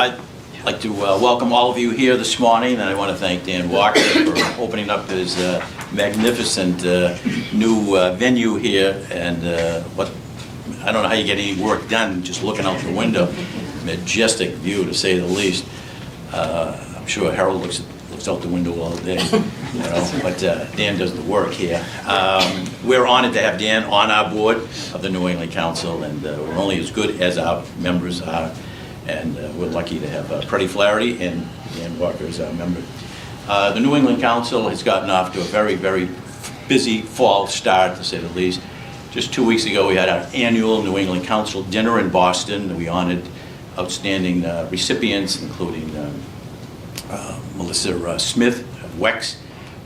I'd like to welcome all of you here this morning, and I want to thank Dan Walker for opening up his magnificent new venue here. And I don't know how you get any work done just looking out the window. Majestic view, to say the least. I'm sure Harold looks out the window all day, you know, but Dan does the work here. We're honored to have Dan on our board of the New England Council, and we're only as good as our members are, and we're lucky to have Freddie Flaherty and Dan Walker as our member. The New England Council has gotten off to a very, very busy fall start, to say the least. Just 2 weeks ago, we had our annual New England Council dinner in Boston. We honored outstanding recipients, including Melissa Smith of WEX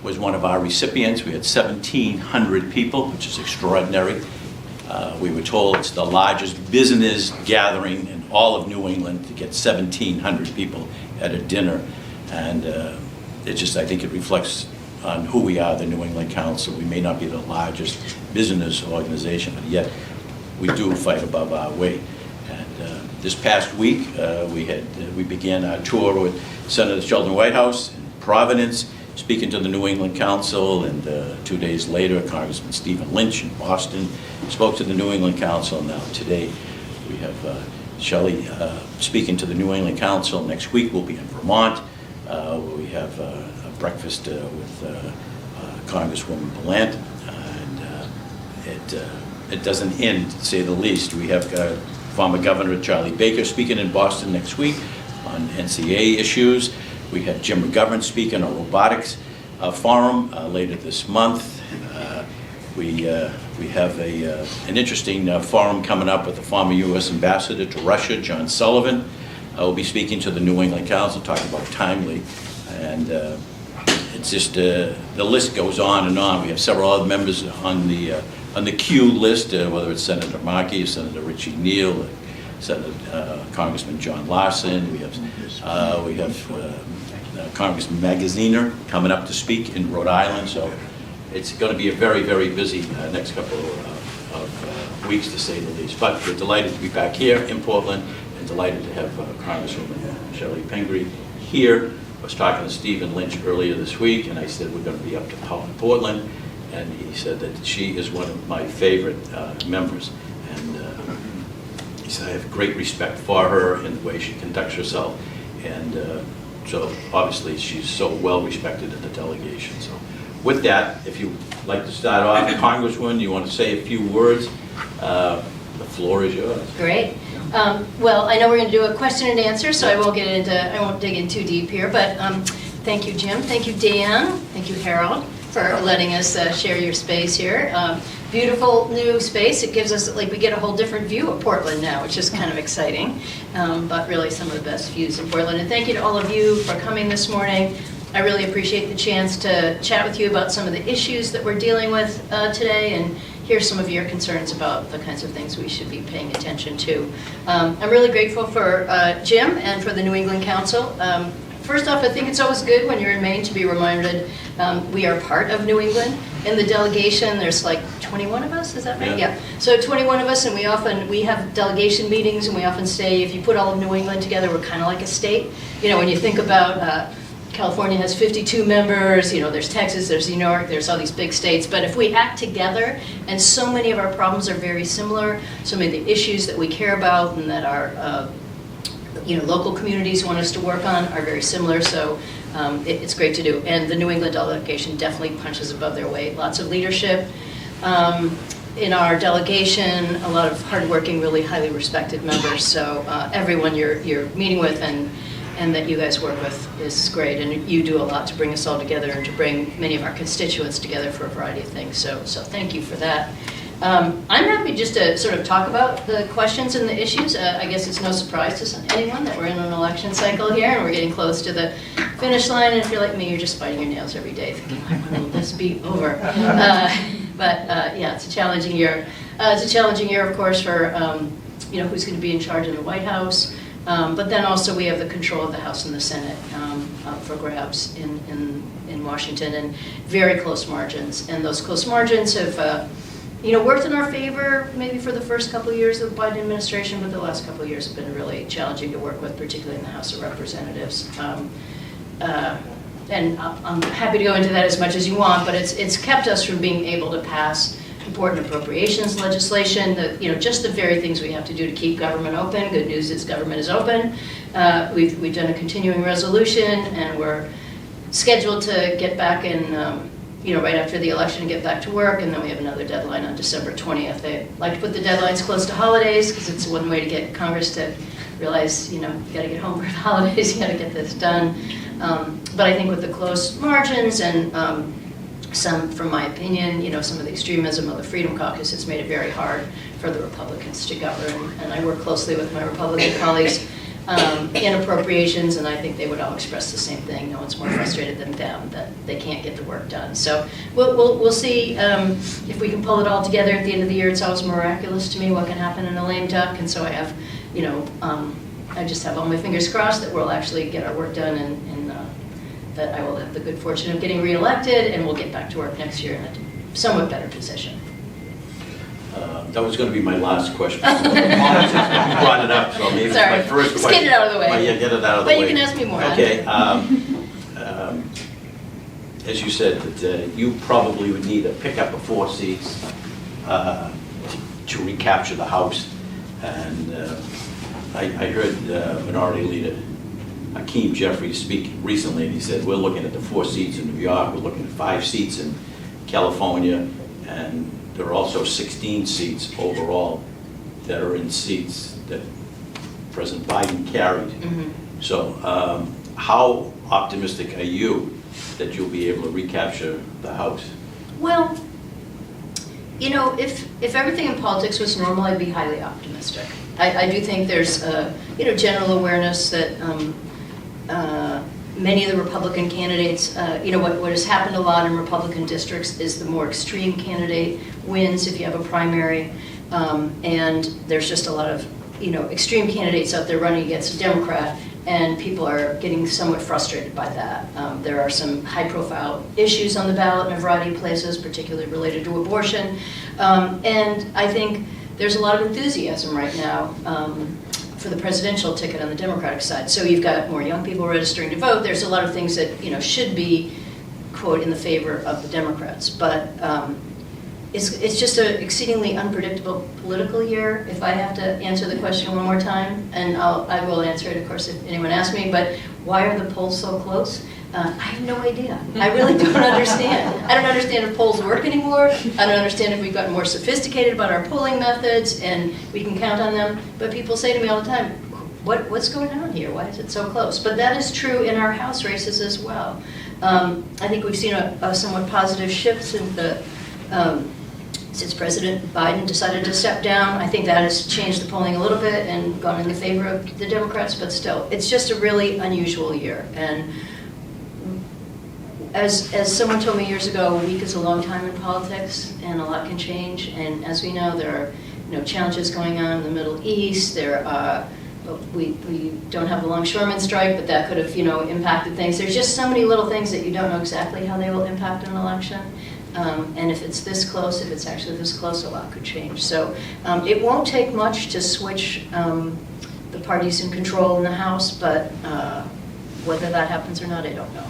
was one of our recipients. We had 1,700 people, which is extraordinary. We were told it's the largest business gathering in all of New England to get 1,700 people at a dinner. And it just, I think it reflects on who we are, the New England Council. We may not be the largest business organization, but yet we do fight above our weight. And this past week, we began our tour with Senator Sheldon Whitehouse in Providence, speaking to the New England Council, and 2 days later, Congressman Stephen Lynch in Boston spoke to the New England Council. Now today, we have Chellie speaking to the New England Council. Next week, we'll be in Vermont, where we have a breakfast with Congresswoman Belant, and it doesn't end, to say the least. We have former Governor Charlie Baker speaking in Boston next week on NCA issues. We have Jim McGovern speaking on robotics forum later this month. We have an interesting forum coming up with the former U.S. Ambassador to Russia, John Sullivan. Will be speaking to the New England Council, talking about timely. And it's just, the list goes on and on. We have several other members on the queue list, whether it's Senator Markey, Senator Richie Neal, Senator Congressman John Larson. We have Congressman Magaziner coming up to speak in Rhode Island. So it's going to be a very, very busy next couple of weeks, to say the least. But we're delighted to be back here in Portland, and delighted to have Congresswoman Chellie Pingree here. I was talking to Stephen Lynch earlier this week, and I said we're going to be up to Portland, and he said that she is one of my favorite members. And he said I have great respect for her and the way she conducts herself. And so obviously she's so well respected in the delegation. So with that, if you'd like to start off, Congresswoman, you want to say a few words? The floor is yours. Great. Well, I know we're going to do a question and answer, so I won't dig in too deep here. But thank you, Jim. Thank you, Dan. Thank you, Harold, for letting us share your space here. Beautiful new space. It gives us, we get a whole different view of Portland now, which is kind of exciting. But really some of the best views in Portland. And thank you to all of you for coming this morning. I really appreciate the chance to chat with you about some of the issues that we're dealing with today, and hear some of your concerns about the kinds of things we should be paying attention to. I'm really grateful for Jim and for the New England Council. First off, I think it's always good when you're in Maine to be reminded we are part of New England. In the delegation, there's like 21 of us, is that right? Yeah. So 21 of us, and we have delegation meetings, and we often say if you put all of New England together, we're kind of like a state. You know, when you think about California has 52 members, you know, there's Texas, there's New York, there's all these big states. But if we act together, and so many of our problems are very similar, so many of the issues that we care about and that our local communities want us to work on are very similar. So it's great to do. And the New England delegation definitely punches above their weight. Lots of leadership in our delegation, a lot of hardworking, really highly respected members. So everyone you're meeting with and that you guys work with is great, and you do a lot to bring us all together and to bring many of our constituents together for a variety of things, so thank you for that. I'm happy just to sort of talk about the questions and the issues. I guess it's no surprise to anyone that we're in an election cycle here, and we're getting close to the finish line, and if you're like me, you're just biting your nails every day, thinking, when will this be over? Yeah, it's a challenging year. It's a challenging year, of course, for who's going to be in charge in the White House. But then also we have the control of the House and the Senate up for grabs in Washington, and very close margins. And those close margins have worked in our favor maybe for the first couple of years of the Biden administration, but the last couple of years have been really challenging to work with, particularly in the House of Representatives. And I'm happy to go into that as much as you want, but it's kept us from being able to pass important appropriations legislation, just the very things we have to do to keep government open. Good news is government is open. We've done a continuing resolution, and we're scheduled to get back in, right after the election, get back to work, and then we have another deadline on December 20th. They like to put the deadlines close to holidays because it's one way to get Congress to realize, you got to get home for the holidays, you got to get this done. But I think with the close margins and some, from my opinion, some of the extremism of the Freedom Caucus, it's made it very hard for the Republicans to govern. And I work closely with my Republican colleagues in appropriations, and I think they would all express the same thing. No one's more frustrated than them that they can't get the work done. So we'll see if we can pull it all together at the end of the year. It's always miraculous to me what can happen in a lame duck, and so I have, I just have all my fingers crossed that we'll actually get our work done, and that I will have the good fortune of getting reelected, and we'll get back to work next year in a somewhat better position. That was going to be my last question. You brought it up, so maybe it's my first question. Let's get it out of the way. Yeah, get it out of the way. But you can ask me more. Okay. As you said, that you probably would need a pickup of 4 seats to recapture the House. And I heard Minority Leader Hakeem Jeffries speak recently, and he said, we're looking at the 4 seats in New York, we're looking at 5 seats in California, and there are also 16 seats overall that are in seats that President Biden carried. Mm-hmm. So how optimistic are you that you'll be able to recapture the House? Well, if everything in politics was normal, I'd be highly optimistic. I do think there's general awareness that many of the Republican candidates, what has happened a lot in Republican districts is the more extreme candidate wins if you have a primary, and there's just a lot of extreme candidates out there running against a Democrat, and people are getting somewhat frustrated by that. There are some high-profile issues on the ballot in a variety of places, particularly related to abortion, and I think there's a lot of enthusiasm right now for the presidential ticket on the Democratic side. So you've got more young people registering to vote. There's a lot of things that should be, quote, in the favor of the Democrats. But it's just an exceedingly unpredictable political year. If I have to answer the question one more time, and I will answer it, of course, if anyone asks me. But why are the polls so close? I have no idea. I really don't understand. I don't understand if polls work anymore. I don't understand if we've gotten more sophisticated about our polling methods and we can count on them. But people say to me all the time, what's going on here? Why is it so close? But that is true in our House races as well. I think we've seen a somewhat positive shift since President Biden decided to step down. I think that has changed the polling a little bit and gone in the favor of the Democrats, but still, it's just a really unusual year. And as someone told me years ago, a week is a long time in politics, and a lot can change. And as we know, there are challenges going on in the Middle East. We don't have the longshoremen strike, but that could have impacted things. There's just so many little things that you don't know exactly how they will impact an election. And if it's this close, if it's actually this close, a lot could change. So it won't take much to switch the parties in control in the House, but whether that happens or not, I don't know.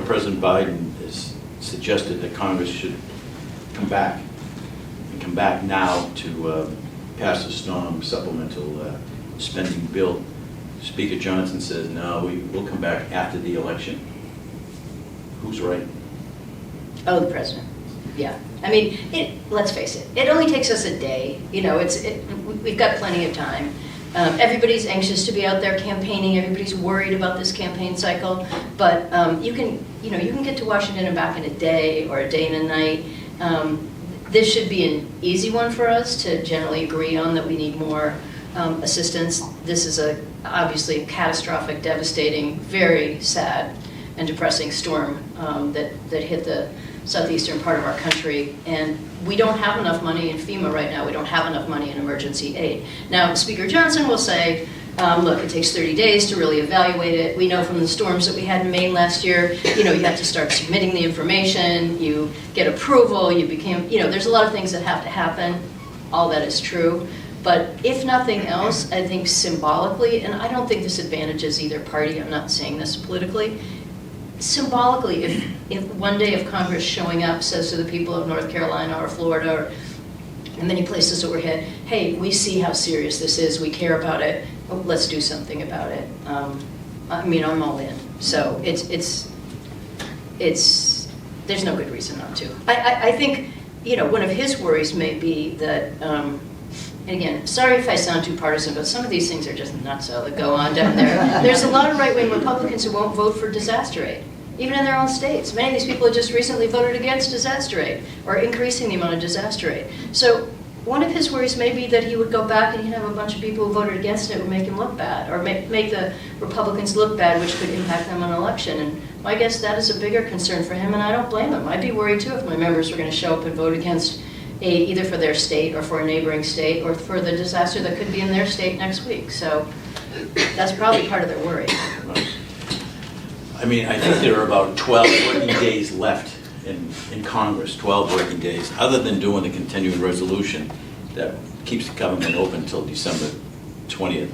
President Biden has suggested that Congress should come back now to pass a strong supplemental spending bill. Speaker Johnson says, no, we'll come back after the election. Who's right? Oh, the president. Yeah. I mean, let's face it. It only takes us a day. We've got plenty of time. Everybody's anxious to be out there campaigning. Everybody's worried about this campaign cycle. But you can get to Washington and back in a day or a day and a night. This should be an easy one for us to generally agree on that we need more assistance. This is obviously a catastrophic, devastating, very sad and depressing storm that hit the southeastern part of our country, and we don't have enough money in FEMA right now. We don't have enough money in emergency aid. Now, Speaker Johnson will say, Look, it takes 30 days to really evaluate it. We know from the storms that we had in Maine last year, you have to start submitting the information, you get approval, you became, there's a lot of things that have to happen. All that is true. But if nothing else, I think symbolically, and I don't think this advantages either party, I'm not saying this politically, symbolically, if one day of Congress showing up says to the people of North Carolina or Florida or in many places that we're hit, hey, we see how serious this is, we care about it, let's do something about it. I'm all in. So there's no good reason not to. I think, one of his worries may be that, and again, sorry if I sound too partisan, but some of these things are just nutso that go on down there. There's a lot of right-wing Republicans who won't vote for disaster aid, even in their own states. Many of these people have just recently voted against disaster aid or increasing the amount of disaster aid. So one of his worries may be that he would go back and he'd have a bunch of people who voted against it would make him look bad, or make the Republicans look bad, which could impact them on election. And my guess that is a bigger concern for him, and I don't blame him. I'd be worried too if my members were going to show up and vote against aid either for their state or for a neighboring state or for the disaster that could be in their state next week. So that's probably part of their worry. I think there are about 12 working days left in Congress, 12 working days, other than doing the continuing resolution that keeps the government open until December 20th.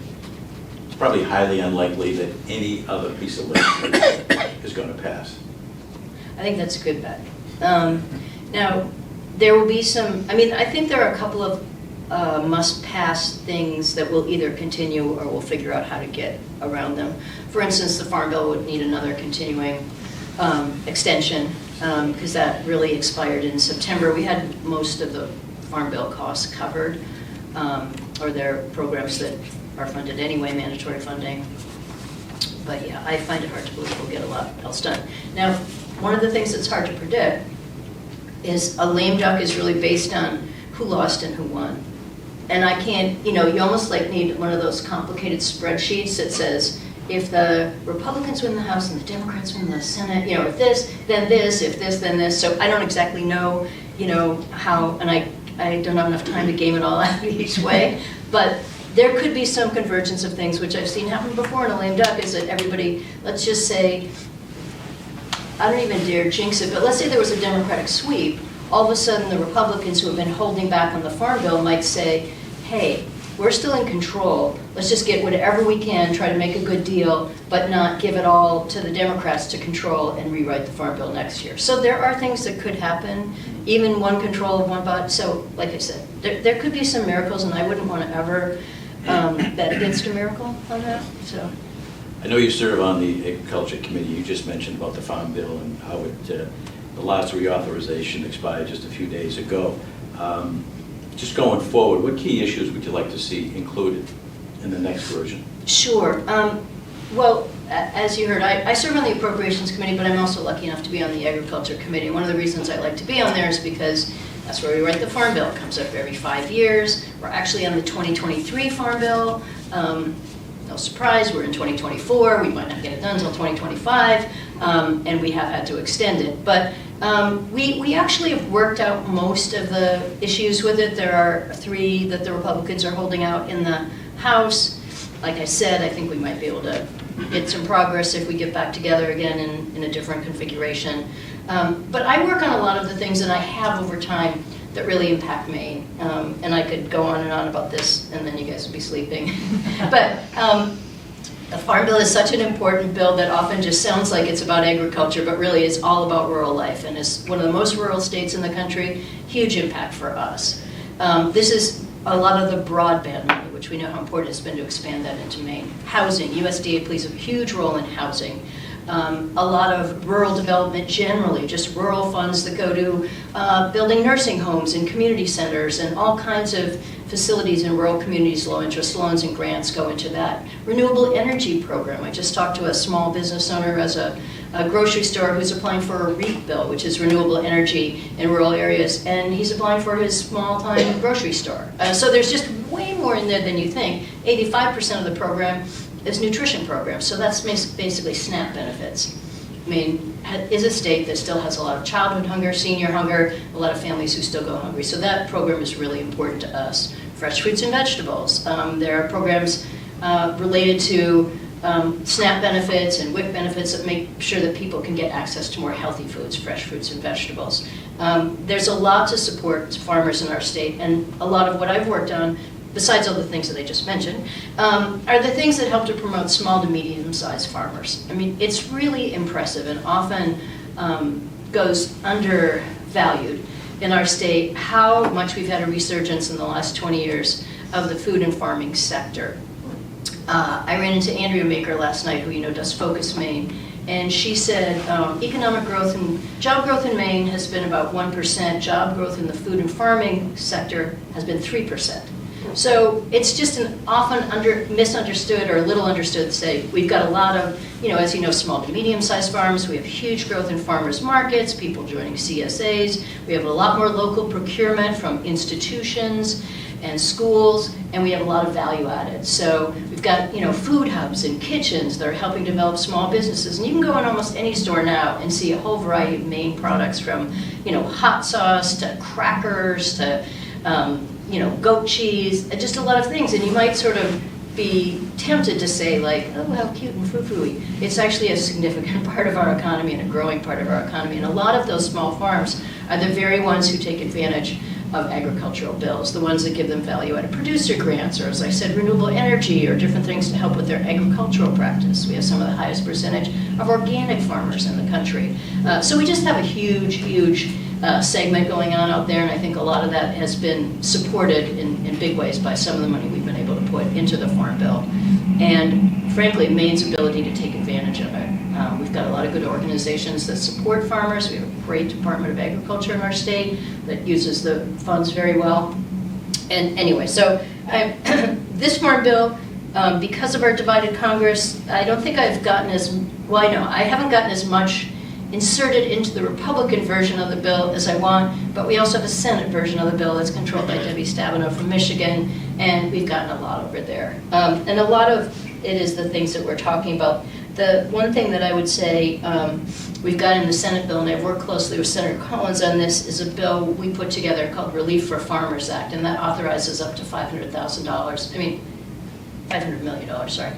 It's probably highly unlikely that any other piece of legislation is going to pass. I think that's a good bet. Now, there will be some, I think there are a couple of must-pass things that will either continue or we'll figure out how to get around them. For instance, the Farm Bill would need another continuing extension because that really expired in September. We had most of the Farm Bill costs covered, or there are programs that are funded anyway, mandatory funding. But yeah, I find it hard to believe we'll get a lot else done. Now, one of the things that's hard to predict is a lame duck is really based on who lost and who won. And I can't, you almost need one of those complicated spreadsheets that says, if the Republicans win the House and the Democrats win the Senate, if this, then this, if this, then this. So I don't exactly know, how, and I don't have enough time to game it all out each way, but there could be some convergence of things, which I've seen happen before in a lame duck, is that everybody, let's just say, I don't even dare jinx it, but let's say there was a Democratic sweep, all of a sudden the Republicans who have been holding back on the Farm Bill might say, hey, we're still in control, let's just get whatever we can, try to make a good deal, but not give it all to the Democrats to control and rewrite the Farm Bill next year. So there are things that could happen, even one control of one body. So like I said, there could be some miracles, and I wouldn't want to ever bet against a miracle on that. So. I know you serve on the Agriculture Committee. You just mentioned about the Farm Bill and how the last reauthorization expired just a few days ago. Just going forward, what key issues would you like to see included in the next version? Sure. Well, as you heard, I serve on the Appropriations Committee, but I'm also lucky enough to be on the Agriculture Committee. One of the reasons I like to be on there is because that's where we write the Farm Bill. It comes up every 5 years. We're actually on the 2023 Farm Bill. No surprise, we're in 2024. We might not get it done until 2025, and we have had to extend it. But we actually have worked out most of the issues with it. There are 3 that the Republicans are holding out in the House. Like I said, I think we might be able to get some progress if we get back together again in a different configuration. But I work on a lot of the things that I have over time that really impact Maine. And I could go on and on about this, and then you guys would be sleeping. But the Farm Bill is such an important bill that often just sounds like it's about agriculture, but really it's all about rural life, and is one of the most rural states in the country. Huge impact for us. This is a lot of the broadband money, which we know how important it's been to expand that into Maine. Housing, USDA plays a huge role in housing. A lot of rural development generally, just rural funds that go to building nursing homes and community centers and all kinds of facilities in rural communities, low interest loans and grants go into that. Renewable energy program. I just talked to a small business owner as a grocery store who's applying for a REAP bill, which is renewable energy in rural areas, and he's applying for his small-time grocery store. So there's just way more in there than you think. 85% of the program is nutrition programs, so that's basically SNAP benefits. Maine is a state that still has a lot of childhood hunger, senior hunger, a lot of families who still go hungry, so that program is really important to us. Fresh fruits and vegetables. There are programs related to SNAP benefits and WIC benefits that make sure that people can get access to more healthy foods, fresh fruits and vegetables. There's a lot to support farmers in our state, and a lot of what I've worked on, besides all the things that I just mentioned, are the things that help to promote small to medium-sized farmers. I mean, it's really impressive and often goes undervalued in our state how much we've had a resurgence in the last 20 years of the food and farming sector. I ran into Andrea Maker last night, who does Focus Maine, and she said economic growth and job growth in Maine has been about 1%. Job growth in the food and farming sector has been 3%. So it's just an often misunderstood or little understood to say we've got a lot of, as you know, small to medium-sized farms. We have huge growth in farmers markets, people joining CSAs. We have a lot more local procurement from institutions and schools, and we have a lot of value added. So we've got, food hubs and kitchens that are helping develop small businesses. And you can go in almost any store now and see a whole variety of Maine products from, hot sauce to crackers to, goat cheese, just a lot of things. And you might sort of be tempted to say like, oh, how cute and foo-foo-y. It's actually a significant part of our economy and a growing part of our economy. And a lot of those small farms are the very ones who take advantage of agricultural bills, the ones that give them value-added producer grants, or as I said, renewable energy, or different things to help with their agricultural practice. We have some of the highest percentage of organic farmers in the country. So we just have a huge segment going on out there, and I think a lot of that has been supported in big ways by some of the money we've been able to put into the Farm Bill. And frankly, Maine's ability to take advantage of it. We've got a lot of good organizations that support farmers. We have a great Department of Agriculture in our state that uses the funds very well. And anyway, so this Farm Bill, because of our divided Congress, I don't think I've gotten I haven't gotten as much inserted into the Republican version of the bill as I want, but we also have a Senate version of the bill that's controlled by Debbie Stabenow from Michigan, and we've gotten a lot over there. And a lot of it is the things that we're talking about. The one thing that I would say we've got in the Senate bill, and I've worked closely with Senator Collins on this, is a bill we put together called Relief for Farmers Act, and that authorizes up to $500 million, sorry,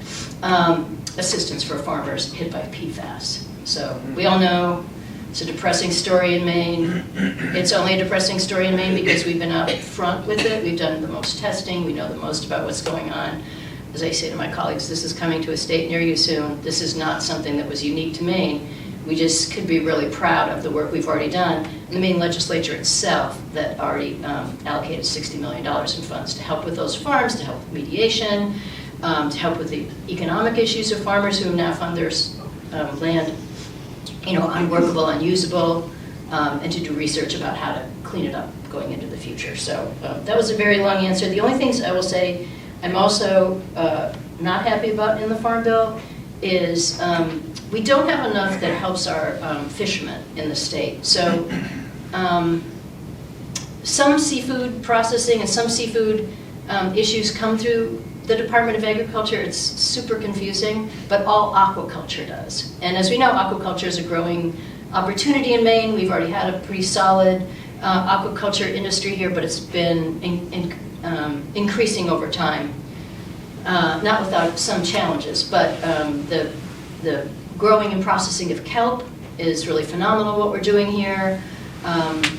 assistance for farmers hit by PFAS. So we all know it's a depressing story in Maine. It's only a depressing story in Maine because we've been out front with it. We've done the most testing. We know the most about what's going on. As I say to my colleagues, this is coming to a state near you soon. This is not something that was unique to Maine. We just could be really proud of the work we've already done. And the Maine legislature itself that already allocated $60 million in funds to help with those farms, to help with mediation, to help with the economic issues of farmers who have now found their land unworkable, unusable, and to do research about how to clean it up going into the future. So that was a very long answer. The only things I will say I'm also not happy about in the Farm Bill is we don't have enough that helps our fishermen in the state. So some seafood processing and some seafood issues come through the Department of Agriculture. It's super confusing, but all aquaculture does. And as we know, aquaculture is a growing opportunity in Maine. We've already had a pretty solid aquaculture industry here, but it's been increasing over time, not without some challenges. But the growing and processing of kelp is really phenomenal, what we're doing here.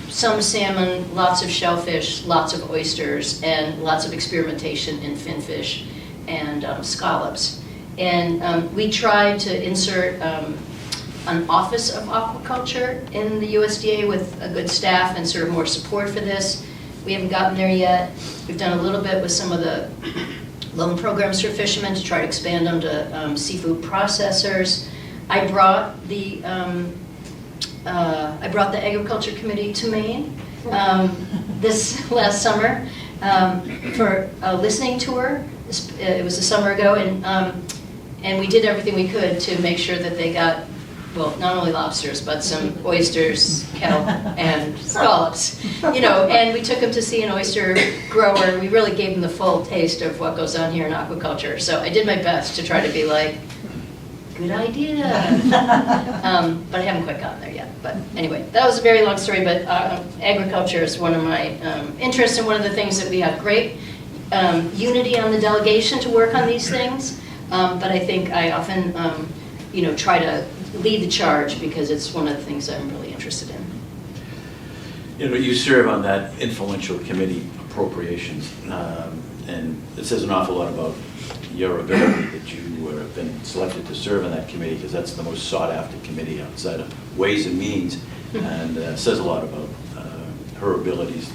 Some salmon, lots of shellfish, lots of oysters, and lots of experimentation in finfish and scallops. And we tried to insert an Office of Aquaculture in the USDA with a good staff and sort of more support for this. We haven't gotten there yet. We've done a little bit with some of the loan programs for fishermen to try to expand them to seafood processors. I brought the Agriculture Committee to Maine this last summer for a listening tour. It was a summer ago, and we did everything we could to make sure that they got, well, not only lobsters, but some oysters, kelp, and scallops. And we took them to see an oyster grower, and we really gave them the full taste of what goes on here in aquaculture. So I did my best to try to be like, good idea. But I haven't quite gotten there yet. But anyway, that was a very long story, but agriculture is one of my interests and one of the things that we have great unity on the delegation to work on these things, but I think I often, try to lead the charge because it's one of the things I'm really interested in. You serve on that influential committee, appropriations, and it says an awful lot about your ability that you have been selected to serve on that committee, because that's the most sought-after committee outside of Ways and Means, and says a lot about her abilities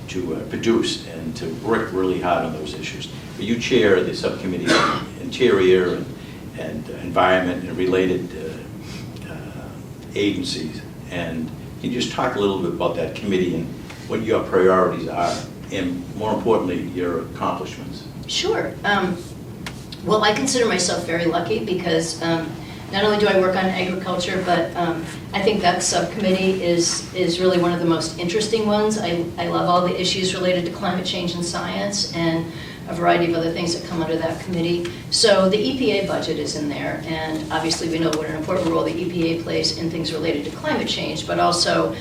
to produce and to work really hard on those issues. But you chair the subcommittee on Interior and Environment and related agencies, and can you just talk a little bit about that committee and what your priorities are, and more importantly, your accomplishments? Sure. Well, I consider myself very lucky because not only do I work on agriculture, but I think that subcommittee is really one of the most interesting ones. I love all the issues related to climate change and science and a variety of other things that come under that committee. So the EPA budget is in there, and obviously we know what an important role the EPA plays in things related to climate change, but also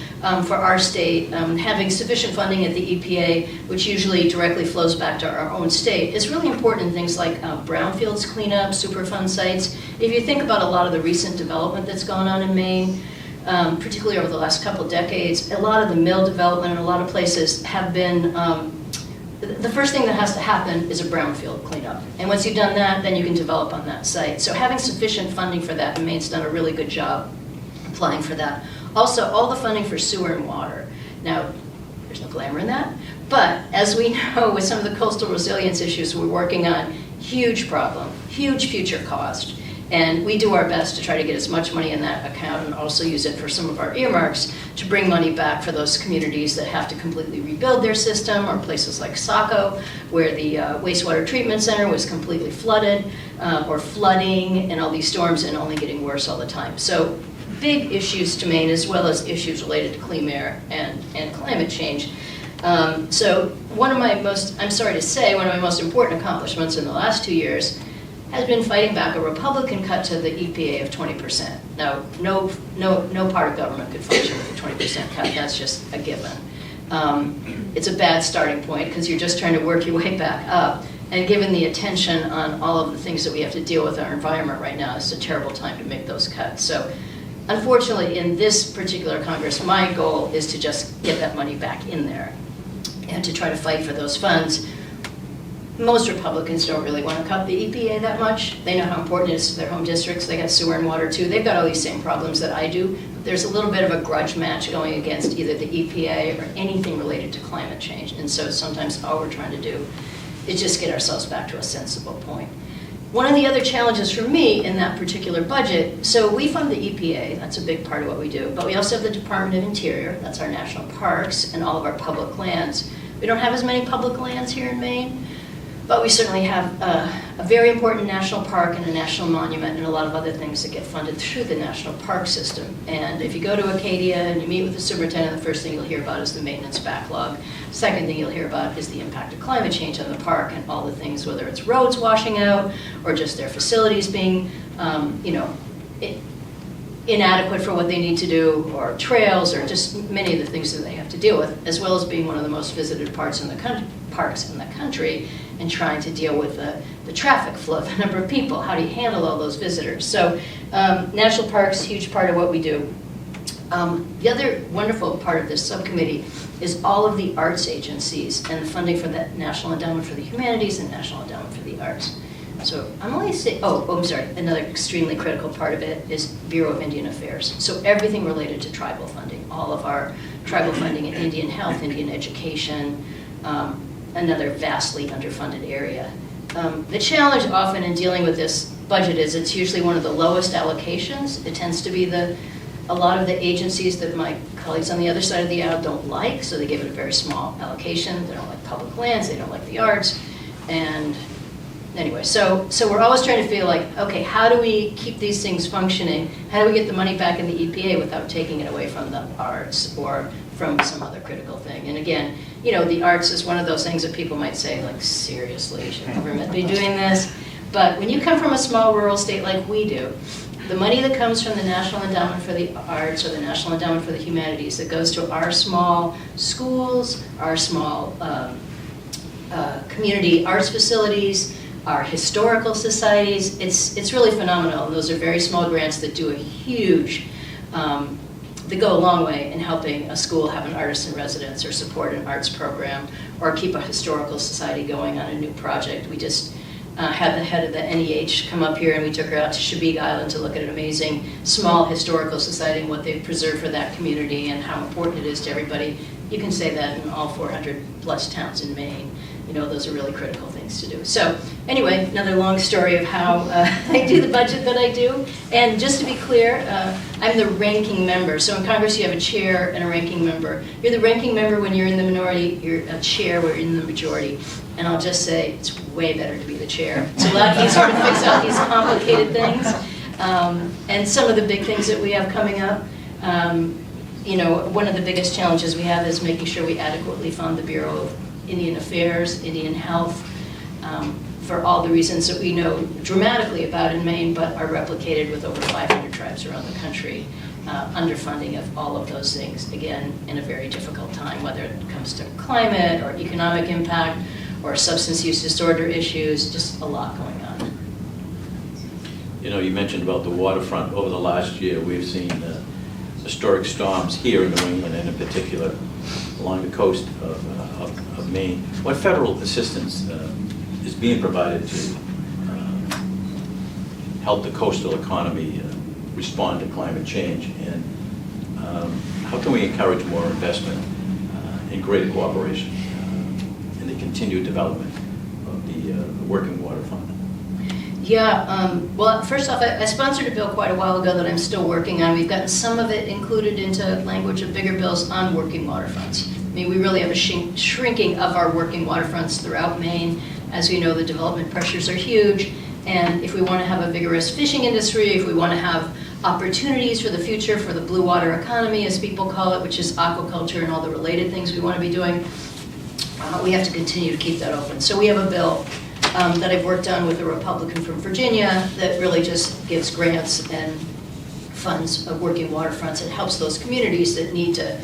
for our state, having sufficient funding at the EPA, which usually directly flows back to our own state, is really important in things like brownfields cleanup, Superfund sites. If you think about a lot of the recent development that's gone on in Maine, particularly over the last couple of decades, a lot of the mill development in a lot of places have been the first thing that has to happen is a brownfield cleanup. And once you've done that, then you can develop on that site. So having sufficient funding for that, and Maine's done a really good job applying for that. Also, all the funding for sewer and water. Now, there's no glamour in that, but as we know, with some of the coastal resilience issues we're working on, huge problem, huge future cost. And we do our best to try to get as much money in that account and also use it for some of our earmarks to bring money back for those communities that have to completely rebuild their system, or places like Saco, where the wastewater treatment center was completely flooded, or flooding and all these storms and only getting worse all the time. So big issues to Maine, as well as issues related to clean air and climate change. So one of my most important accomplishments in the last 2 years has been fighting back a Republican cut to the EPA of 20%. Now, no part of government could function with a 20% cut. That's just a given. It's a bad starting point because you're just trying to work your way back up. And given the attention on all of the things that we have to deal with in our environment right now, it's a terrible time to make those cuts. So, unfortunately, in this particular Congress, my goal is to just get that money back in there and to try to fight for those funds. Most Republicans don't really want to cut the EPA that much. They know how important it is to their home districts. They got sewer and water too. They've got all these same problems that I do. There's a little bit of a grudge match going against either the EPA or anything related to climate change. And so sometimes all we're trying to do is just get ourselves back to a sensible point. One of the other challenges for me in that particular budget, so we fund the EPA, that's a big part of what we do, but we also have the Department of Interior, that's our national parks, and all of our public lands. We don't have as many public lands here in Maine, but we certainly have a very important national park and a national monument and a lot of other things that get funded through the national park system. And if you go to Acadia and you meet with the superintendent, the first thing you'll hear about is the maintenance backlog. Second thing you'll hear about is the impact of climate change on the park and all the things, whether it's roads washing out or just their facilities being, inadequate for what they need to do, or trails, or just many of the things that they have to deal with, as well as being one of the most visited parks in the country, and trying to deal with the traffic flow, the number of people. How do you handle all those visitors? So national parks, huge part of what we do. The other wonderful part of this subcommittee is all of the arts agencies and the funding for the National Endowment for the Humanities and National Endowment for the Arts. So I'm only saying, I'm sorry, another extremely critical part of it is Bureau of Indian Affairs. So everything related to tribal funding, all of our tribal funding in Indian health, Indian education, another vastly underfunded area. The challenge often in dealing with this budget is it's usually one of the lowest allocations. It tends to be a lot of the agencies that my colleagues on the other side of the aisle don't like, so they give it a very small allocation. They don't like public lands, they don't like the arts, and anyway, so we're always trying to feel like, okay, how do we keep these things functioning? How do we get the money back in the EPA without taking it away from the arts or from some other critical thing? And again, the arts is one of those things that people might say, like, seriously, should government be doing this? But when you come from a small rural state like we do, the money that comes from the National Endowment for the Arts or the National Endowment for the Humanities that goes to our small schools, our small community arts facilities, our historical societies. It's really phenomenal. And those are very small grants that do a huge, they go a long way in helping a school have an artist in residence or support an arts program or keep a historical society going on a new project. We just had the head of the NEH come up here, and we took her out to Chebbig Island to look at an amazing small historical society and what they've preserved for that community and how important it is to everybody. You can say that in all 400 plus towns in Maine. You know, those are really critical things to do. So anyway, another long story of how I do the budget that I do. And just to be clear, I'm the ranking member. So in Congress you have a chair and a ranking member. You're the ranking member when you're in the minority, you're a chair when you're in the majority. And I'll just say, it's way better to be the chair. It's a lot easier to fix out these complicated things. And some of the big things that we have coming up, you know, one of the biggest challenges we have is making sure we adequately fund the Bureau of Indian Affairs, Indian Health, for all the reasons that we know dramatically about in Maine, but are replicated with over 500 tribes around the country. Underfunding of all of those things, again, in a very difficult time, whether it comes to climate or economic impact or substance use disorder issues, just a lot going on. You know, you mentioned about the waterfront. Over the last year, we've seen historic storms here in New England, and in particular along the coast of Maine. What federal assistance is being provided to help the coastal economy respond to climate change, and how can we encourage more investment in greater cooperation in the continued development of the working water fund? Yeah, well, first off, I sponsored a bill quite a while ago that I'm still working on. We've gotten some of it included into language of bigger bills on working waterfronts. I mean, we really have a shrinking of our working waterfronts throughout Maine. As we know, the development pressures are huge, and if we want to have a vigorous fishing industry, if we want to have opportunities for the future for the blue water economy, as people call it, which is aquaculture and all the related things we want to be doing, we have to continue to keep that open. So we have a bill that I've worked on with a Republican from Virginia that really just gives grants and funds of working waterfronts. It helps those communities that need to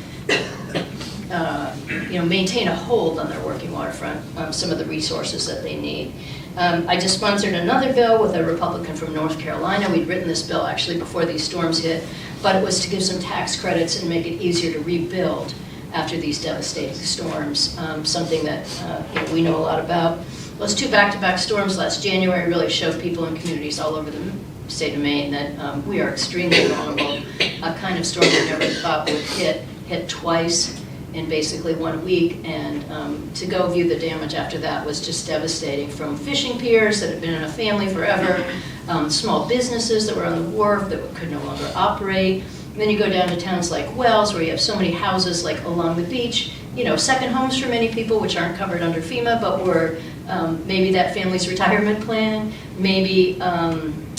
maintain a hold on their working waterfront, some of the resources that they need. I just sponsored another bill with a Republican from North Carolina. We'd written this bill actually before these storms hit, but it was to give some tax credits and make it easier to rebuild after these devastating storms, something that we know a lot about. Those two back-to-back storms last January really showed people in communities all over the state of Maine that we are extremely vulnerable. A kind of storm we never thought would hit twice in basically 1 week, and to go view the damage after that was just devastating, from fishing piers that had been in a family forever, small businesses that were on the wharf that could no longer operate. And then you go down to towns like Wells, where you have so many houses like along the beach, second homes for many people, which aren't covered under FEMA, but were maybe that family's retirement plan, maybe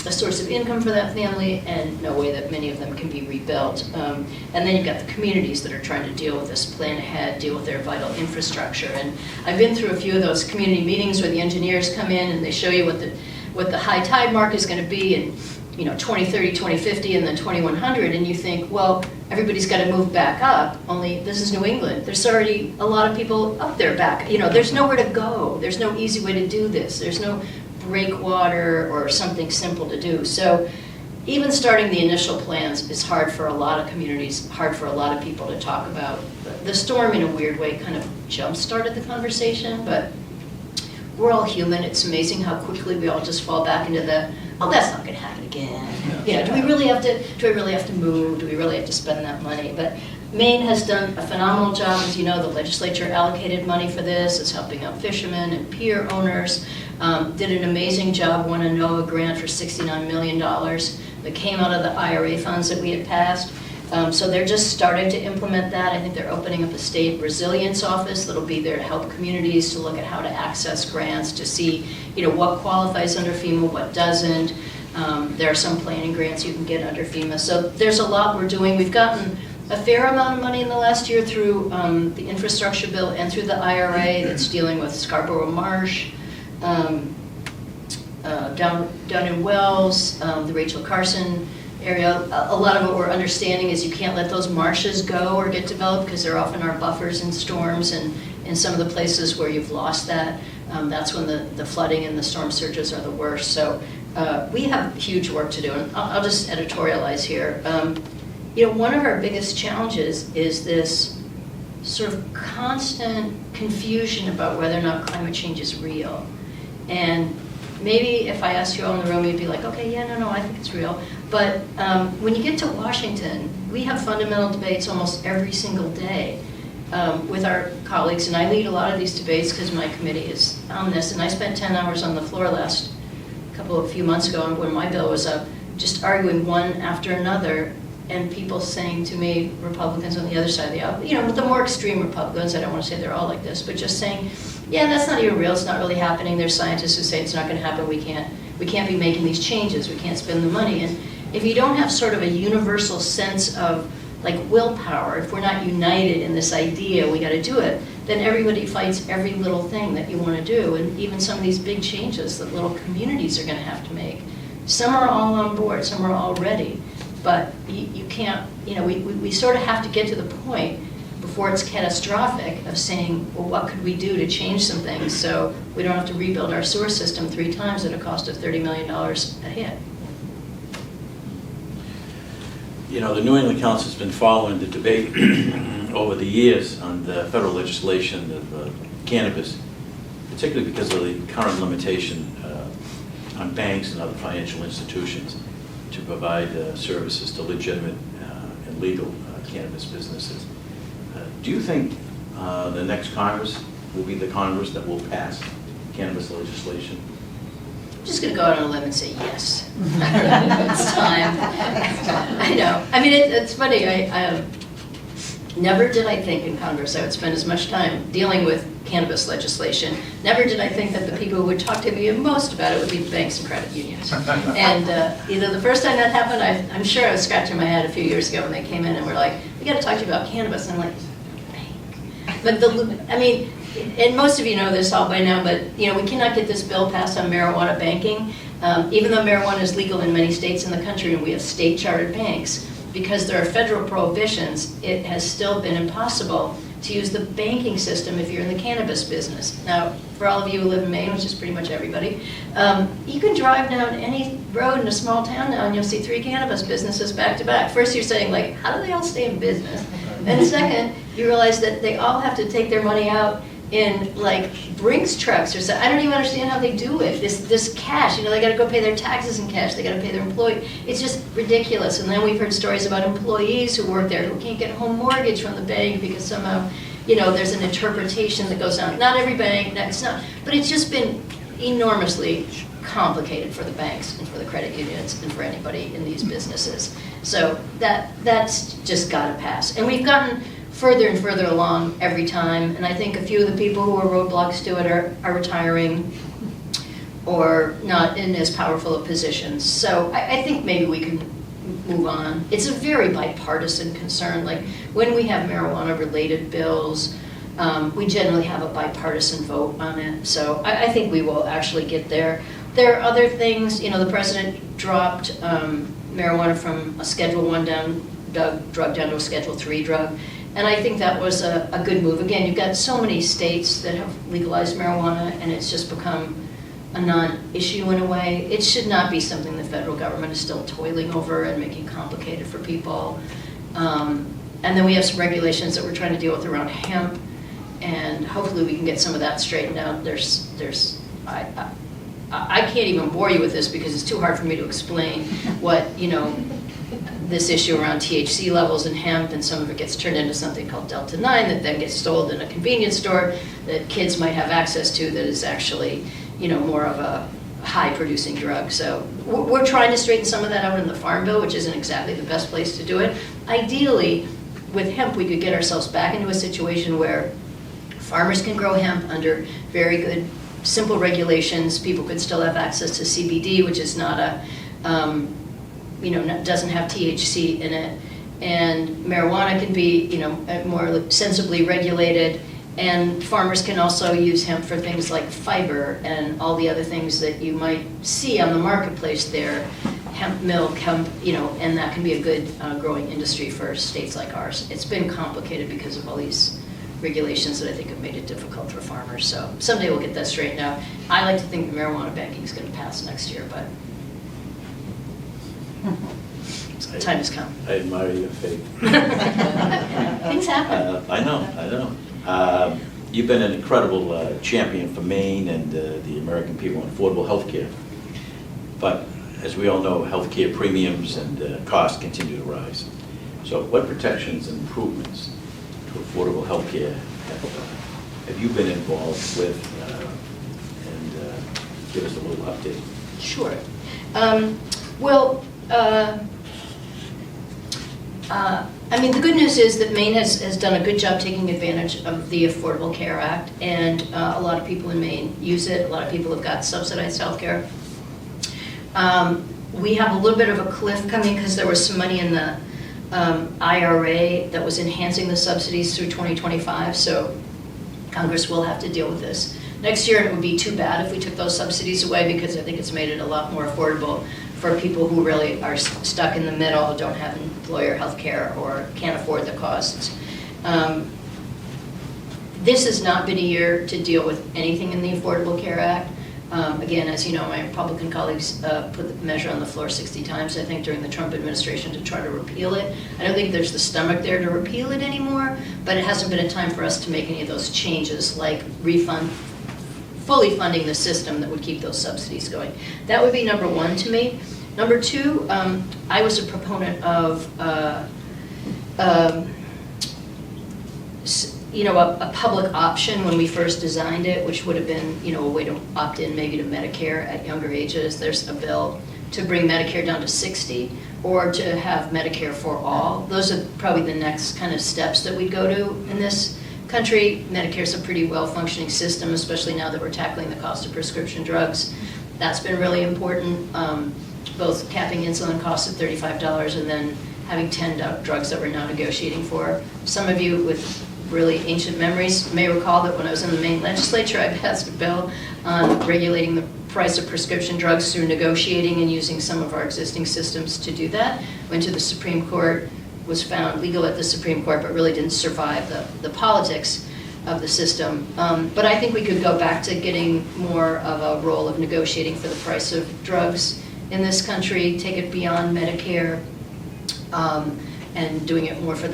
a source of income for that family, and no way that many of them can be rebuilt. And then you've got the communities that are trying to deal with this, plan ahead, deal with their vital infrastructure. And I've been through a few of those community meetings where the engineers come in and they show you what the high tide mark is going to be in 2030, 2050, and then 2100, and you think, well, everybody's got to move back up, only this is New England. There's already a lot of people up there back. There's nowhere to go. There's no easy way to do this. There's no breakwater or something simple to do. So even starting the initial plans is hard for a lot of communities, hard for a lot of people to talk about. The storm, in a weird way, kind of jump-started the conversation, but we're all human. It's amazing how quickly we all just fall back into the, oh, that's not going to happen again. Do we really have to move? Do we really have to spend that money? But Maine has done a phenomenal job. As you know, the legislature allocated money for this. It's helping out fishermen and pier owners. Did an amazing job, won a NOAA grant for $69 million that came out of the IRA funds that we had passed. So they're just starting to implement that. I think they're opening up a state resilience office that'll be there to help communities to look at how to access grants, to see what qualifies under FEMA, what doesn't. There are some planning grants you can get under FEMA. So there's a lot we're doing. We've gotten a fair amount of money in the last year through the infrastructure bill and through the IRA that's dealing with Scarborough Marsh, down in Wells, the Rachel Carson area. A lot of what we're understanding is you can't let those marshes go or get developed because there often are buffers in storms and In some of the places where you've lost that, that's when the flooding and the storm surges are the worst. So we have huge work to do, and I'll just editorialize here. One of our biggest challenges is this sort of constant confusion about whether or not climate change is real. And maybe if I asked you all in the room, you'd be like, okay, yeah, no, I think it's real. But when you get to Washington, we have fundamental debates almost every single day with our colleagues, and I lead a lot of these debates because my committee is on this, and I spent 10 hours on the floor a few months ago when my bill was up, just arguing one after another, and people saying to me, Republicans on the other side of the aisle, the more extreme Republicans, I don't want to say they're all like this, but just saying, yeah, that's not even real, it's not really happening. There's scientists who say it's not going to happen, we can't be making these changes, we can't spend the money. And if you don't have sort of a universal sense of like willpower, if we're not united in this idea, we got to do it, then everybody fights every little thing that you want to do, and even some of these big changes that little communities are going to have to make. Some are all on board, some are all ready, but you can't, we sort of have to get to the point before it's catastrophic of saying, well, what could we do to change some things so we don't have to rebuild our sewer system 3 times at a cost of $30 million a hit. The New England Council's been following the debate over the years on the federal legislation of cannabis, particularly because of the current limitation on banks and other financial institutions to provide services to legitimate and legal cannabis businesses. Do you think the next Congress will be the Congress that will pass cannabis legislation? I'm just going to go out on a limb and say yes. It's time. I know. I mean, it's funny. I never did I think in Congress I would spend as much time dealing with cannabis legislation. Never did I think that the people who would talk to me most about it would be banks and credit unions. And the first time that happened, I'm sure I was scratching my head a few years ago when they came in and were like, we got to talk to you about cannabis. And I'm like, bank. But and most of you know this all by now, but we cannot get this bill passed on marijuana banking, even though marijuana is legal in many states in the country and we have state chartered banks. Because there are federal prohibitions, it has still been impossible to use the banking system if you're in the cannabis business. Now, for all of you who live in Maine, which is pretty much everybody, you can drive down any road in a small town now and you'll see 3 cannabis businesses back to back. First you're saying, like, how do they all stay in business? And second, you realize that they all have to take their money out in like Brinks trucks or something. I don't even understand how they do it. This cash, they got to go pay their taxes in cash. They got to pay their employee. It's just ridiculous. And then we've heard stories about employees who work there who can't get a home mortgage from the bank because somehow, there's an interpretation that goes on. Not every bank, it's not, but it's just been enormously complicated for the banks and for the credit unions and for anybody in these businesses. So that's just got to pass. And we've gotten further and further along every time, and I think a few of the people who are roadblocks to it are retiring or not in as powerful of positions. So I think maybe we can move on. It's a very bipartisan concern. Like when we have marijuana-related bills, we generally have a bipartisan vote on it. So I think we will actually get there. There are other things, the president dropped marijuana from a Schedule I drug down to a Schedule III drug. And I think that was a good move. Again, you've got so many states that have legalized marijuana, and it's just become a non-issue in a way. It should not be something the federal government is still toiling over and making complicated for people. And then we have some regulations that we're trying to deal with around hemp, and hopefully we can get some of that straightened out. I can't even bore you with this because it's too hard for me to explain what, this issue around THC levels in hemp, and some of it gets turned into something called Delta-9 that then gets sold in a convenience store that kids might have access to that is actually, more of a high-producing drug. So we're trying to straighten some of that out in the Farm Bill, which isn't exactly the best place to do it. Ideally, with hemp, we could get ourselves back into a situation where farmers can grow hemp under very good, simple regulations. People could still have access to CBD, which is not a doesn't have THC in it, and marijuana can be, more sensibly regulated, and farmers can also use hemp for things like fiber and all the other things that you might see on the marketplace there, hemp milk, hemp, and that can be a good growing industry for states like ours. It's been complicated because of all these regulations that I think have made it difficult for farmers. So someday we'll get that straightened out. I like to think the marijuana banking is going to pass next year, but time has come. I admire your faith. Things happen. I know. You've been an incredible champion for Maine and the American people on affordable health care. But as we all know, health care premiums and costs continue to rise. So what protections and improvements to affordable health care have you been involved with? And give us a little update. Sure. Well, I mean, the good news is that Maine has done a good job taking advantage of the Affordable Care Act, and a lot of people in Maine use it. A lot of people have got subsidized health care. We have a little bit of a cliff coming because there was some money in the IRA that was enhancing the subsidies through 2025, so Congress will have to deal with this. Next year, it would be too bad if we took those subsidies away, because I think it's made it a lot more affordable for people who really are stuck in the middle, don't have employer health care, or can't afford the costs. This has not been a year to deal with anything in the Affordable Care Act. Again, as you know, my Republican colleagues put the measure on the floor 60 times, I think, during the Trump administration to try to repeal it. I don't think there's the stomach there to repeal it anymore, but it hasn't been a time for us to make any of those changes, like fully funding the system that would keep those subsidies going. That would be number one to me. Number two, I was a proponent of a public option when we first designed it, which would have been, a way to opt in maybe to Medicare at younger ages. There's a bill to bring Medicare down to 60, or to have Medicare for all. Those are probably the next kind of steps that we go to in this country. Medicare's a pretty well-functioning system, especially now that we're tackling the cost of prescription drugs. That's been really important, both capping insulin costs at $35 and then having 10 drugs that we're now negotiating for. Some of you with really ancient memories may recall that when I was in the Maine legislature, I passed a bill on regulating the price of prescription drugs through negotiating and using some of our existing systems to do that. Went to the Supreme Court, was found legal at the Supreme Court, but really didn't survive the politics of the system. But I think we could go back to getting more of a role of negotiating for the price of drugs in this country, take it beyond Medicare, and doing it more for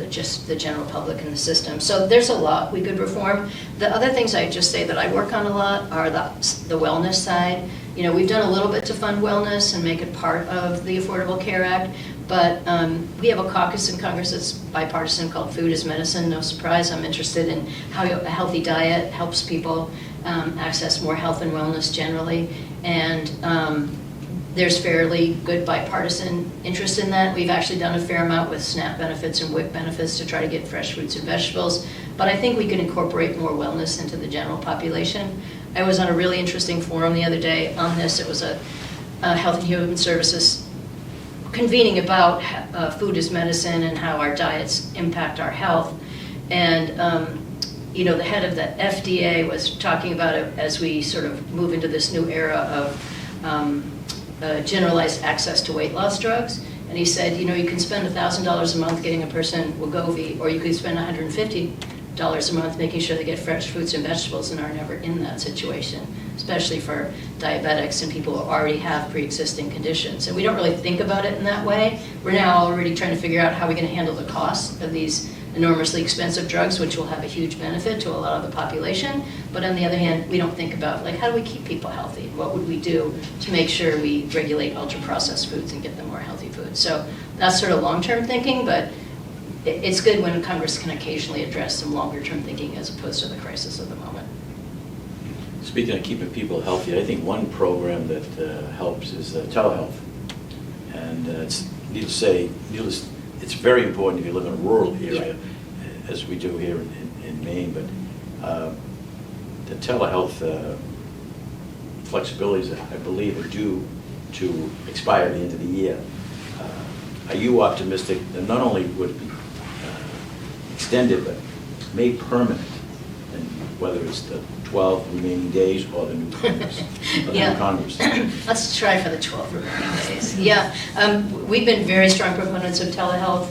just the general public in the system. So there's a lot we could reform. The other things I just say that I work on a lot are the wellness side. We've done a little bit to fund wellness and make it part of the Affordable Care Act, but we have a caucus in Congress that's bipartisan called Food is Medicine. No surprise, I'm interested in how a healthy diet helps people access more health and wellness generally. And there's fairly good bipartisan interest in that. We've actually done a fair amount with SNAP benefits and WIC benefits to try to get fresh fruits and vegetables, but I think we can incorporate more wellness into the general population. I was on a really interesting forum the other day on this. It was a Health and Human Services convening about food as medicine and how our diets impact our health. And the head of the FDA was talking about it as we sort of move into this new era of generalized access to weight loss drugs. And he said, you can spend $1,000 a month getting a person Wegovy, or you could spend $150 a month making sure they get fresh fruits and vegetables and are never in that situation, especially for diabetics and people who already have pre-existing conditions. And we don't really think about it in that way. We're now already trying to figure out how we're going to handle the cost of these enormously expensive drugs, which will have a huge benefit to a lot of the population. But on the other hand, we don't think about, how do we keep people healthy? What would we do to make sure we regulate ultra-processed foods and get them more healthy foods? So that's sort of long-term thinking, but it's good when Congress can occasionally address some longer-term thinking as opposed to the crisis of the moment. Speaking of keeping people healthy, I think one program that helps is telehealth. And it's it's very important if you live in a rural area, as we do here in Maine, but the telehealth flexibilities, I believe, are due to expire at the end of the year. Are you optimistic that not only would it be extended, but made permanent, and whether it's the 12 remaining days or the new Congress? New Congress. Let's try for the 12 remaining days. Yeah, we've been very strong proponents of telehealth.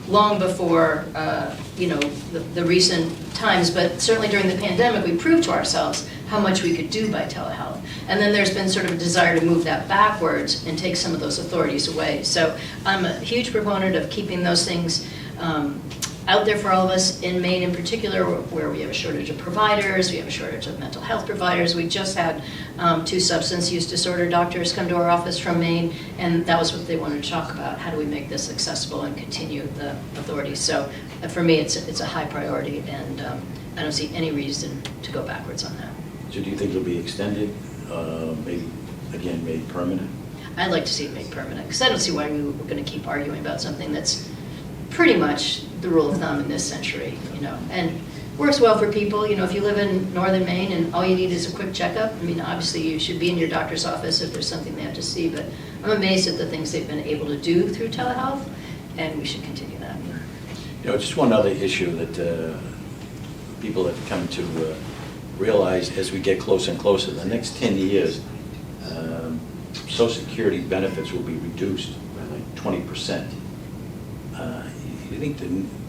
long before, the recent times, but certainly during the pandemic, we proved to ourselves how much we could do by telehealth. And then there's been sort of a desire to move that backwards and take some of those authorities away. So I'm a huge proponent of keeping those things out there for all of us, in Maine in particular, where we have a shortage of providers, we have a shortage of mental health providers. We just had 2 substance use disorder doctors come to our office from Maine, and that was what they wanted to talk about. How do we make this accessible and continue the authorities? So for me, it's a high priority, and I don't see any reason to go backwards on that. So do you think it'll be extended, maybe, again, made permanent? I'd like to see it made permanent, because I don't see why we were going to keep arguing about something that's pretty much the rule of thumb in this century, and works well for people. If you live in northern Maine and all you need is a quick checkup, obviously you should be in your doctor's office if there's something they have to see, but I'm amazed at the things they've been able to do through telehealth, and we should continue that. Just one other issue that people have come to realize as we get closer and closer, the next 10 years, Social Security benefits will be reduced by like 20%. You think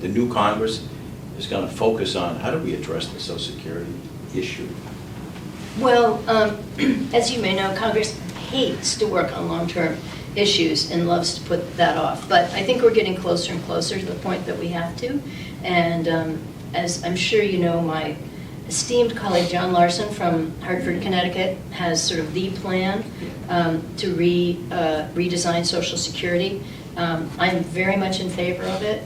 the new Congress is going to focus on how do we address the Social Security issue? Well, as you may know, Congress hates to work on long-term issues and loves to put that off. But I think we're getting closer and closer to the point that we have to. And as I'm sure you know, my esteemed colleague John Larson from Hartford, Connecticut, has sort of the plan to redesign Social Security. I'm very much in favor of it.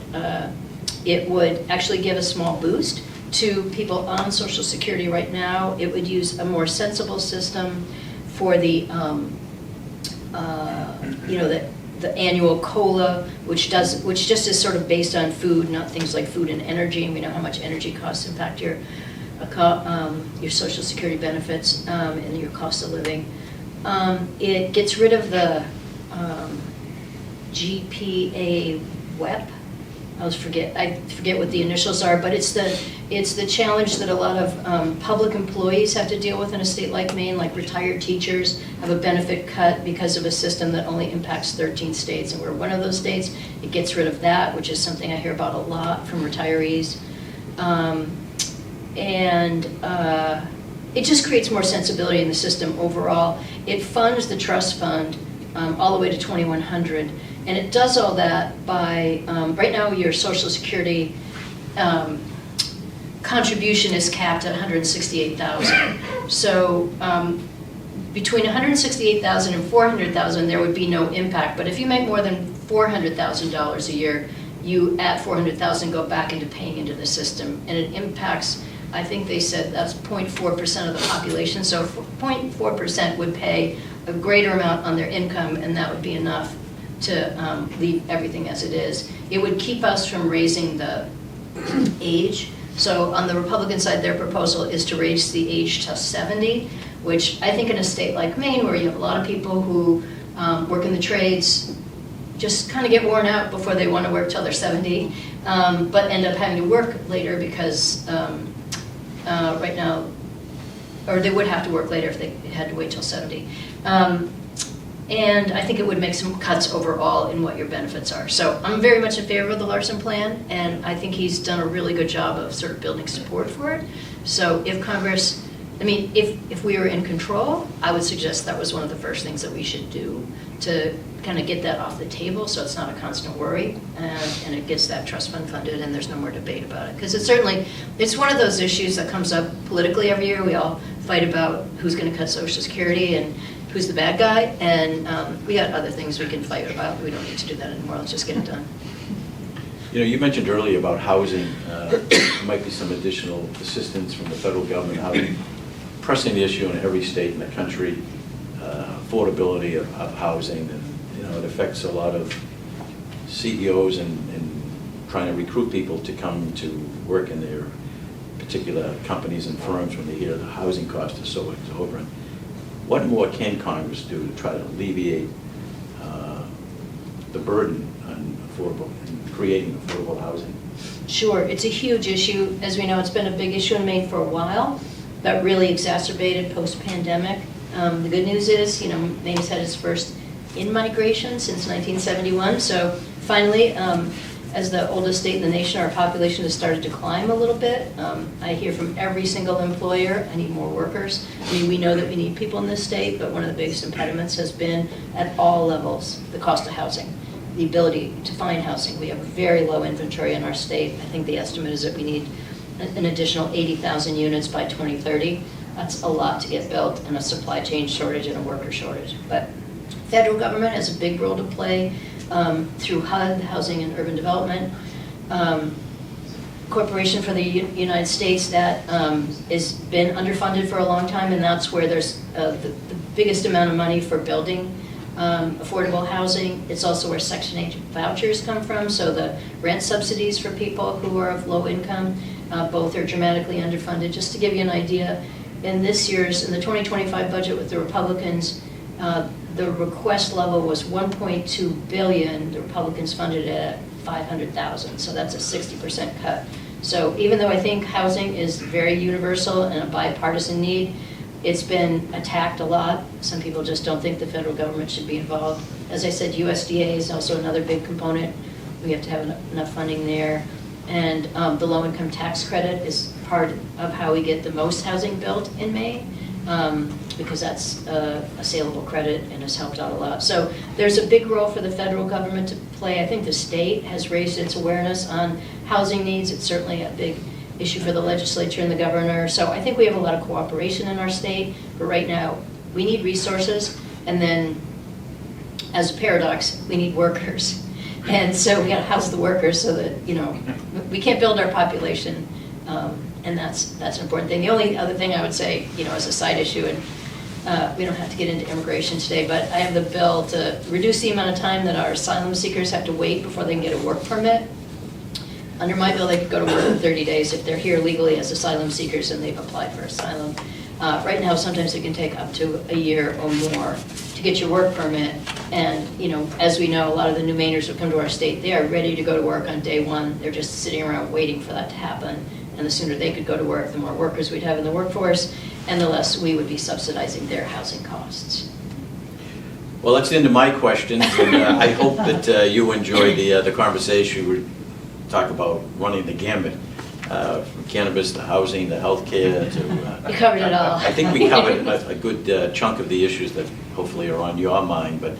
It would actually give a small boost to people on Social Security right now. It would use a more sensible system for the annual COLA, which just is sort of based on food, not things like food and energy, and we know how much energy costs impact your Social Security benefits and your cost of living. It gets rid of the GPA WEP. I forget what the initials are, but it's the challenge that a lot of public employees have to deal with in a state like Maine, like retired teachers have a benefit cut because of a system that only impacts 13 states, and we're one of those states. It gets rid of that, which is something I hear about a lot from retirees. It just creates more sensibility in the system overall. It funds the trust fund all the way to 2100, and it does all that by, right now your Social Security contribution is capped at $168,000. So between $168,000 and $400,000 there would be no impact, but if you make more than $400,000 a year, you at $400,000 go back into paying into the system, and it impacts, I think they said that's 0.4% of the population, so 0.4% would pay a greater amount on their income, and that would be enough to leave everything as it is. It would keep us from raising the age. So on the Republican side, their proposal is to raise the age to 70, which I think in a state like Maine, where you have a lot of people who work in the trades, just kind of get worn out before they want to work till they're 70, but end up having to work later because right now, or they would have to work later if they had to wait till 70. And I think it would make some cuts overall in what your benefits are. So I'm very much in favor of the Larson plan, and I think he's done a really good job of sort of building support for it. So if Congress, if we were in control, I would suggest that was one of the first things that we should do to kind of get that off the table so it's not a constant worry, and it gets that trust fund funded and there's no more debate about it. Because it's one of those issues that comes up politically every year. We all fight about who's going to cut Social Security and who's the bad guy, and we got other things we can fight about. We don't need to do that anymore. Let's just get it done. You mentioned earlier about housing. There might be some additional assistance from the federal government. Housing, pressing issue in every state in the country, affordability of housing, and it affects a lot of CEOs and trying to recruit people to come to work in their particular companies and firms when they hear the housing cost is so exorbitant. What more can Congress do to try to alleviate the burden on creating affordable housing? Sure, it's a huge issue. As we know, it's been a big issue in Maine for a while, but really exacerbated post-pandemic. The good news is, Maine's had its first in-migration since 1971, so finally As the oldest state in the nation, our population has started to climb a little bit. I hear from every single employer, I need more workers. I mean, we know that we need people in this state, but one of the biggest impediments has been at all levels, the cost of housing, the ability to find housing. We have very low inventory in our state. I think the estimate is that we need an additional 80,000 units by 2030. That's a lot to get built, and a supply chain shortage and a worker shortage. But federal government has a big role to play through HUD, Housing and Urban Development, Corporation for the United States that has been underfunded for a long time, and that's where there's the biggest amount of money for building affordable housing. It's also where Section 8 vouchers come from, so the rent subsidies for people who are of low income, both are dramatically underfunded. Just to give you an idea, in the 2025 budget with the Republicans, the request level was $1.2 billion. The Republicans funded it at $500,000, so that's a 60% cut. So even though I think housing is very universal and a bipartisan need, it's been attacked a lot. Some people just don't think the federal government should be involved. As I said, USDA is also another big component. We have to have enough funding there. And the low-income tax credit is part of how we get the most housing built in Maine, because that's a saleable credit and has helped out a lot. So there's a big role for the federal government to play. I think the state has raised its awareness on housing needs. It's certainly a big issue for the legislature and the governor. So I think we have a lot of cooperation in our state, but right now we need resources, and then as a paradox, we need workers. And so we got to house the workers so that, we can't build our population, and that's an important thing. The only other thing I would say, as a side issue, and we don't have to get into immigration today, but I have the bill to reduce the amount of time that our asylum seekers have to wait before they can get a work permit. Under my bill, they could go to work in 30 days if they're here legally as asylum seekers and they've applied for asylum. Right now, sometimes it can take up to a year or more to get your work permit. And, as we know, a lot of the new Mainers who come to our state, they are ready to go to work on day one. They're just sitting around waiting for that to happen. And the sooner they could go to work, the more workers we'd have in the workforce, and the less we would be subsidizing their housing costs. Well, that's the end of my questions, and I hope that you enjoyed the conversation. We talk about running the gamut, from cannabis to housing to healthcare to... We covered it all. I think we covered a good chunk of the issues that hopefully are on your mind, but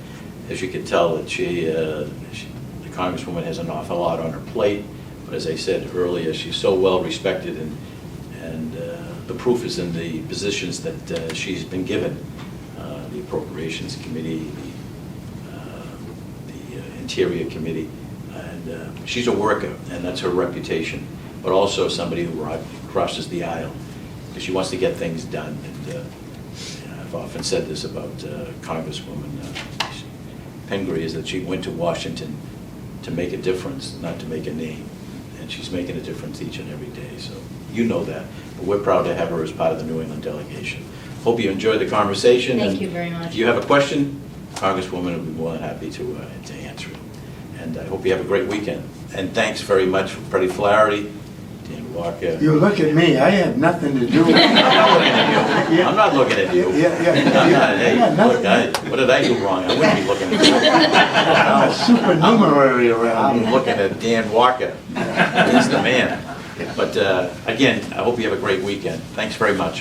as you can tell, that the Congresswoman has an awful lot on her plate, but as I said earlier, she's so well respected, and the proof is in the positions that she's been given. The Appropriations Committee, the Interior Committee, and she's a worker, and that's her reputation, but also somebody who crosses the aisle because she wants to get things done. And I've often said this about Congresswoman Pingree, is that she went to Washington to make a difference, not to make a name, and she's making a difference each and every day. So you know that, but we're proud to have her as part of the New England delegation. Hope you enjoyed the conversation. Thank you very much. If you have a question, Congresswoman will be more than happy to answer it. And I hope you have a great weekend. And thanks very much for Freddie Flaherty, Dan Walker. You look at me, I have nothing to do with it. I'm not looking at you. What did I do wrong? I wouldn't be looking at you. I'm a supernumerary around I'm here. looking at Dan Walker. He's the man. But again, I hope you have a great weekend. Thanks very much.